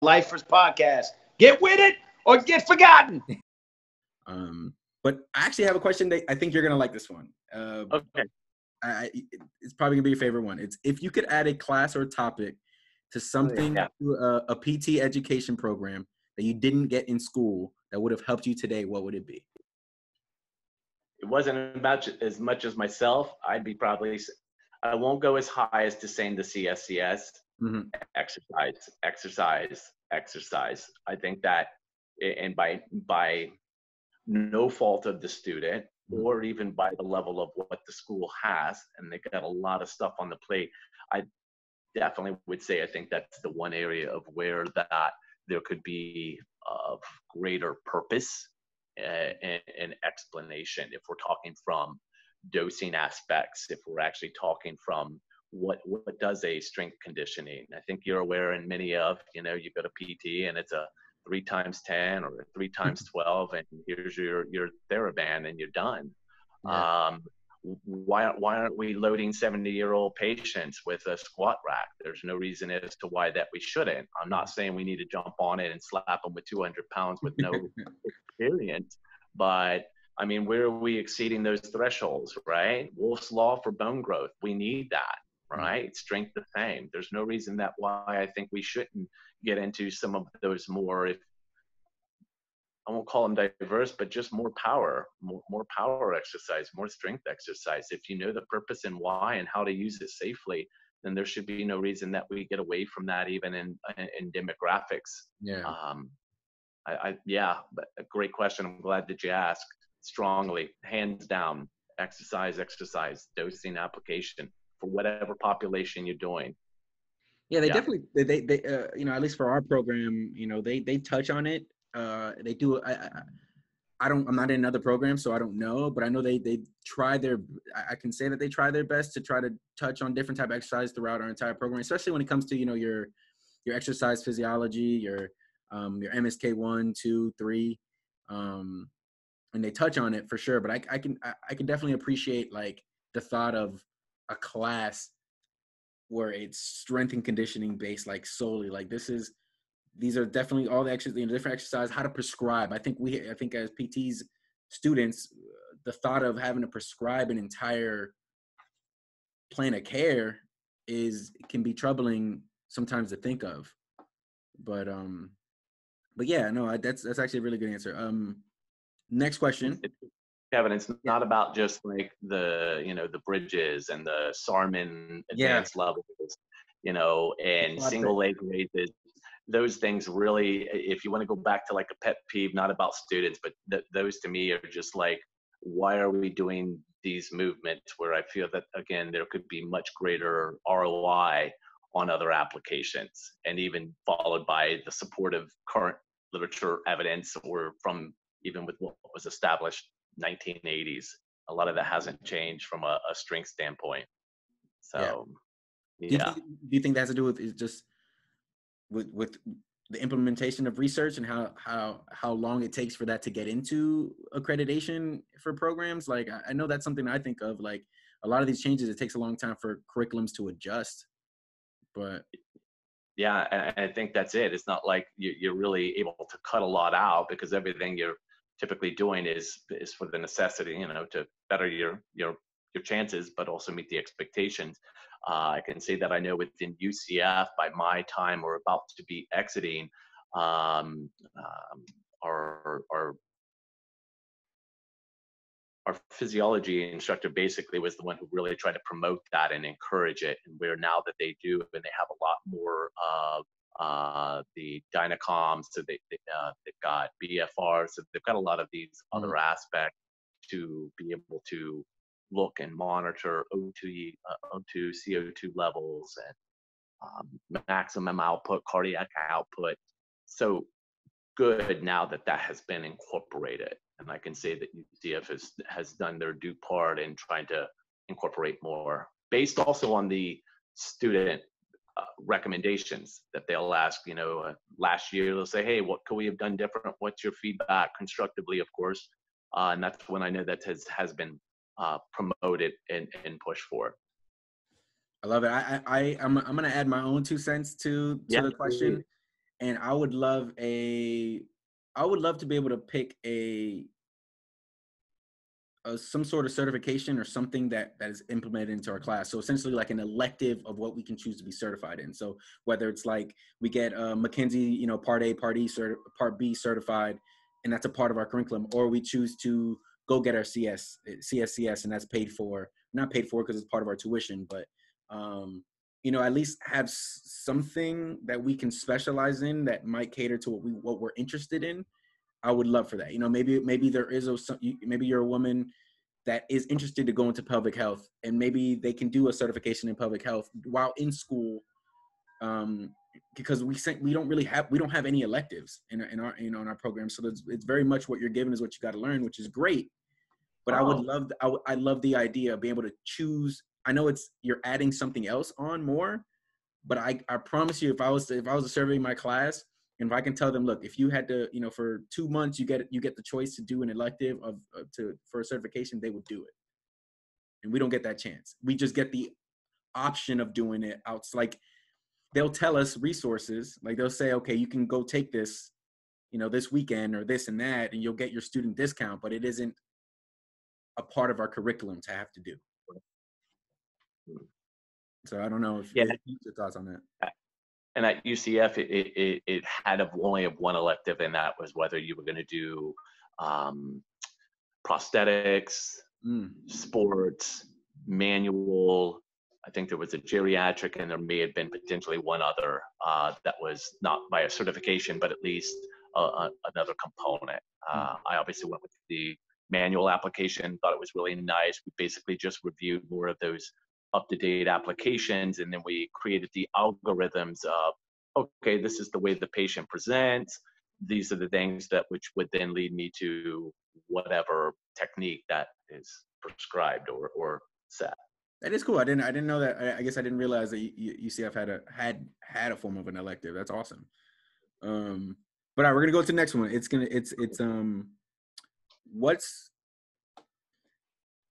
Lifers Podcast. Get with it or get forgotten. But I actually have a question that I think you're gonna like this one. Okay. It's probably gonna be your favorite one. It's if you could add a class or topic to something to a PT education program that you didn't get in school that would have helped you today, what would it be? It wasn't about as much as myself. I won't go as high as to saying the CSCS. Mm-hmm. Exercise. I think that, and by no fault of the student, or even by the level of what the school has, and they got a lot of stuff on the plate, I definitely would say I think that's the one area of where that there could be of greater purpose and explanation if we're talking from dosing aspects, if we're actually talking from what does a strength conditioning. I think you're aware, and many of, you go to PT and it's a 3x10 or a 3x12, and here's your TheraBand and you're done. Yeah. Why aren't we loading 70-year-old patients with a squat rack? There's no reason as to why that we shouldn't. I'm not saying we need to jump on it and slap them with 200 pounds with no experience, but I mean, where are we exceeding those thresholds, right? Wolff's Law for bone growth. We need that, right? Strength the same. There's no reason that why I think we shouldn't get into some of those more, if I won't call them diverse, but just more power exercise, more strength exercise. If you know the purpose and why and how to use it safely, then there should be no reason that we get away from that, even in demographics. Yeah. But a great question. I'm glad that you asked. Strongly, hands down, exercise, dosing, application for whatever population you're doing. Yeah, definitely, they at least for our program, they touch on it. They do. I'm not in another program, so I don't know, but I know they try I can say that they try their best to try to touch on different type of exercise throughout our entire program, especially when it comes to, your exercise physiology, your MSK 1, 2, 3, and they touch on it for sure. But I can definitely appreciate like the thought of a class where it's strength and conditioning based, like solely. Like these are definitely all the different exercise, how to prescribe. I think as PTs, students, the thought of having to prescribe an entire plan of care can be troubling sometimes to think of. But yeah, no, that's actually a really good answer. Next question. Kevin, it's not about just like the bridges and the Sarman advanced levels, and single leg raises. Those things really, if you want to go back to like a pet peeve, not about students, but those to me are just like, why are we doing these movements where I feel that, again, there could be much greater ROI on other applications, and even followed by the supportive current literature evidence, or from even with what was established 1980s. A lot of that hasn't changed from a strength standpoint. So, Do you think that has to do with just with the implementation of research and how long it takes for that to get into accreditation for programs? Like, I know that's something I think of, like a lot of these changes, it takes a long time for curriculums to adjust. But yeah, I think that's it. It's not like you're really able to cut a lot out, because everything you're typically doing is for the necessity, to better your chances, but also meet the expectations. I can say that I know within UCF, by my time, we're about to be exiting, our physiology instructor basically was the one who really tried to promote that and encourage it. And where now that they do, and they have a lot more of the Dynacoms, so they've got BFR, so they've got a lot of these other aspects to be able to look and monitor O2, CO2 levels, and maximum output, cardiac output. So good now that has been incorporated. And I can say that UCF has done their due part in trying to incorporate more, based also on the student recommendations that they'll ask. Last year they'll say, hey, what could we have done different? What's your feedback? Constructively, of course. And that's when I know that has been promoted and pushed for. I love it. I'm going to add my own 2 cents to the question. And I would love to be able to pick some sort of certification or something that is implemented into our class. So essentially like an elective of what we can choose to be certified in. So whether it's like we get McKinsey, you know, Part A, Part B certified, and that's a part of our curriculum, or we choose to go get our CSCS, and that's paid for, not paid for because it's part of our tuition, but you know, at least have something that we can specialize in that might cater to what we're interested in. I would love for that. You know, maybe there is maybe you're a woman that is interested to go into public health, and maybe they can do a certification in public health while in school, because we don't have any electives in our, you know, in our program. So it's very much what you're given is what you got to learn, which is great. But I would love I love the idea of being able to choose. I know you're adding something else on more, but I promise you, if I was to survey my class, and if I can tell them, look, if you had to, you know, for 2 months, you get the choice to do an elective for a certification, they would do it. And we don't get that chance. We just get the option of doing it out. Like they'll tell us resources, like they'll say, okay, you can go take this, you know, this weekend or this and that, and you'll get your student discount, but it isn't a part of our curriculum to have to do. So I don't know if your thoughts on that. And at UCF, it had only one elective, and that was whether you were going to do prosthetics, sports, manual. I think there was a geriatric, and there may have been potentially one other that was not by a certification, but at least another component. I obviously went with the manual application, thought it was really nice. We basically just reviewed more of those up-to-date applications, and then we created the algorithms of, okay, this is the way the patient presents, these are the things that which would then lead me to whatever technique that is prescribed or set. That is cool. I didn't know that. I guess I didn't realize that UCF had a form of an elective. That's awesome. But all right, we're gonna go to the next one. It's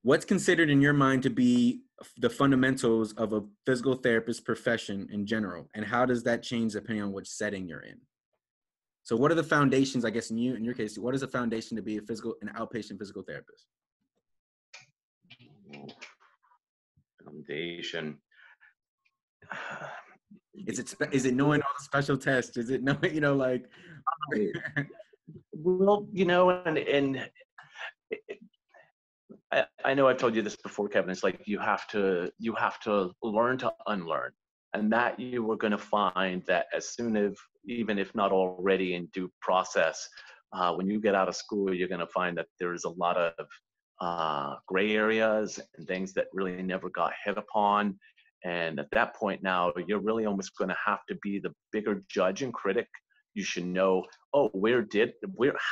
what's considered in your mind to be the fundamentals of a physical therapist profession in general, and how does that change depending on which setting you're in? So what are the foundations, I guess in your case, what is the foundation to be an outpatient physical therapist? Foundation. Is it knowing all the special tests? Is it knowing, you know, like well, you know, and I know I've told you this before, Kevin. It's like you have to learn to unlearn, and that you are going to find that as soon as, even if not already in due process, when you get out of school, you're going to find that there's a lot of gray areas and things that really never got hit upon. And at that point now, you're really almost going to have to be the bigger judge and critic. You should know, oh,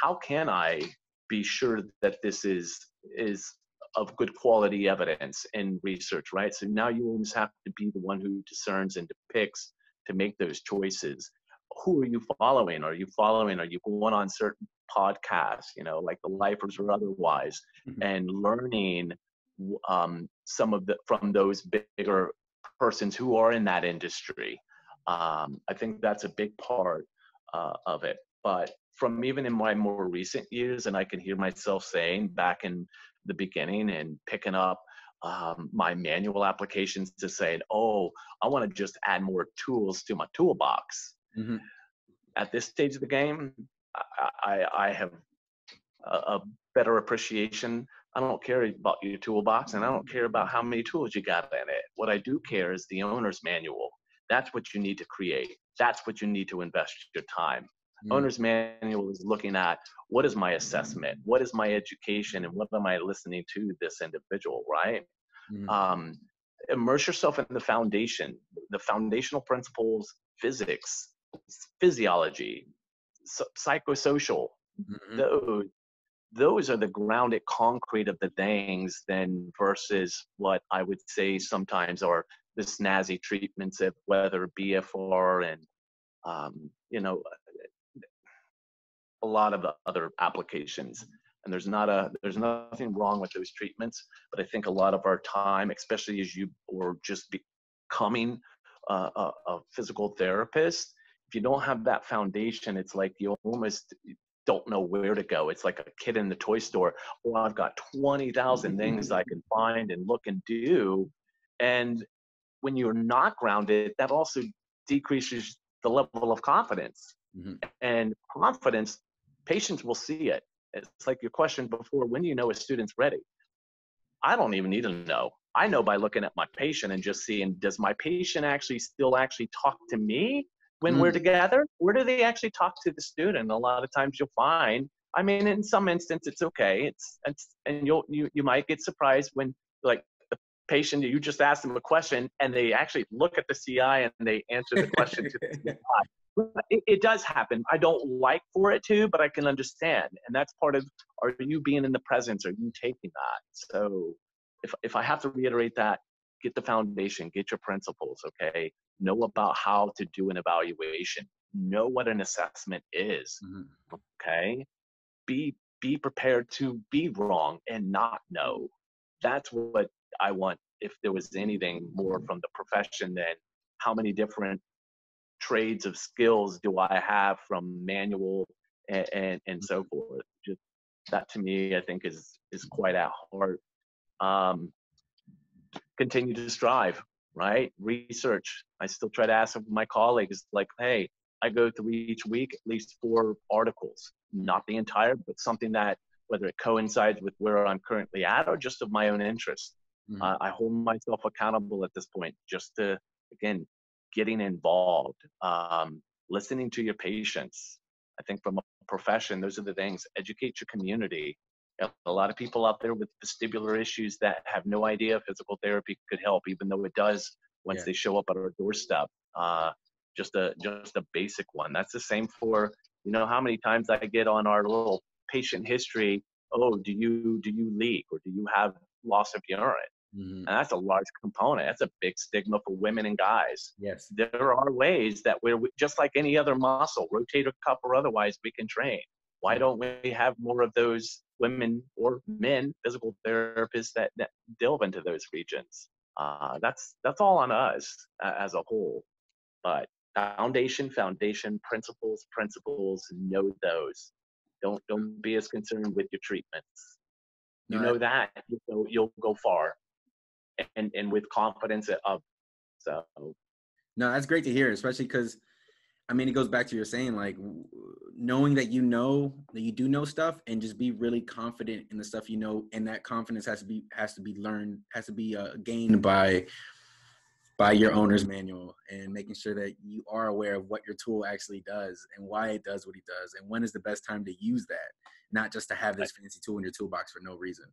how can I be sure that this is of good quality evidence and research, right? So now you almost have to be the one who discerns and depicts to make those choices. Who are you following? Are you going on certain podcasts, you know, like the Lifers or otherwise, and learning from those bigger persons who are in that industry? I think that's a big part of it. But from even in my more recent years, and I can hear myself saying back in the beginning and picking up my manual applications to say, oh, I want to just add more tools to my toolbox. At this stage of the game, I have a better appreciation. I don't care about your toolbox, and I don't care about how many tools you got in it. What I do care is the owner's manual. That's what you need to create. That's what you need to invest your time. Owner's manual is looking at, what is my assessment? What is my education? And what am I listening to this individual, right? Immerse yourself in the foundational principles, physics, physiology, psychosocial. Those are the grounded concrete of the things then versus what I would say sometimes are the snazzy treatments of whether BFR and, you know, a lot of the other applications. And there's nothing wrong with those treatments, but I think a lot of our time, especially as you or just becoming a physical therapist, if you don't have that foundation, it's like you almost don't know where to go. It's like a kid in the toy store. Well, I've got 20,000 things I can find and look and do. And when you're not grounded, that also decreases the level of confidence. Mm-hmm. And confidence, patients will see it. It's like your question before, when do you know a student's ready? I don't even need to know. I know by looking at my patient and just seeing, does my patient still talk to me when we're together? Or do they actually talk to the student? A lot of times you'll find, I mean, in some instance, it's okay. And you might get surprised when, like, the patient, you just ask them a question and they actually look at the CI and they answer the question to the CI. It does happen. I don't like for it to, but I can understand. And that's part of, are you being in the presence? Are you taking that? So if I have to reiterate that, get the foundation, get your principles, okay? Know about how to do an evaluation. Know what an assessment is, okay? Be prepared to be wrong and not know. That's what I want. If there was anything more from the profession than how many different trades of skills do I have from manual and so forth. Just that to me, I think is quite at heart. Continue to strive, right? Research. I still try to ask my colleagues, like, hey, I go through each week at least 4 articles, not the entire, but something that, whether it coincides with where I'm currently at or just of my own interest. I hold myself accountable at this point, just to, again, getting involved, listening to your patients. I think from a profession, those are the things. Educate your community. A lot of people out there with vestibular issues that have no idea physical therapy could help, even though it does once they show up at our doorstep. Just a basic one. That's the same for, you know, how many times I get on our little patient history. Oh, do you leak, or do you have loss of urine? And that's a large component. That's a big stigma for women and guys. Yes. There are ways that we're just like any other muscle, rotator cuff or otherwise, we can train. Why don't we have more of those women or men physical therapists that delve into those regions? That's all on us as a whole. But foundation, principles, know those. Don't be as concerned with your treatments. You know that, you'll go far. And with confidence of. So no, that's great to hear, especially because, I mean, it goes back to your saying, like, knowing that you do know stuff, and just be really confident in the stuff you know, and that confidence has to be learned, has to be gained by your owner's manual, and making sure that you are aware of what your tool actually does and why it does what it does, and when is the best time to use that, not just to have this fancy tool in your toolbox for no reason.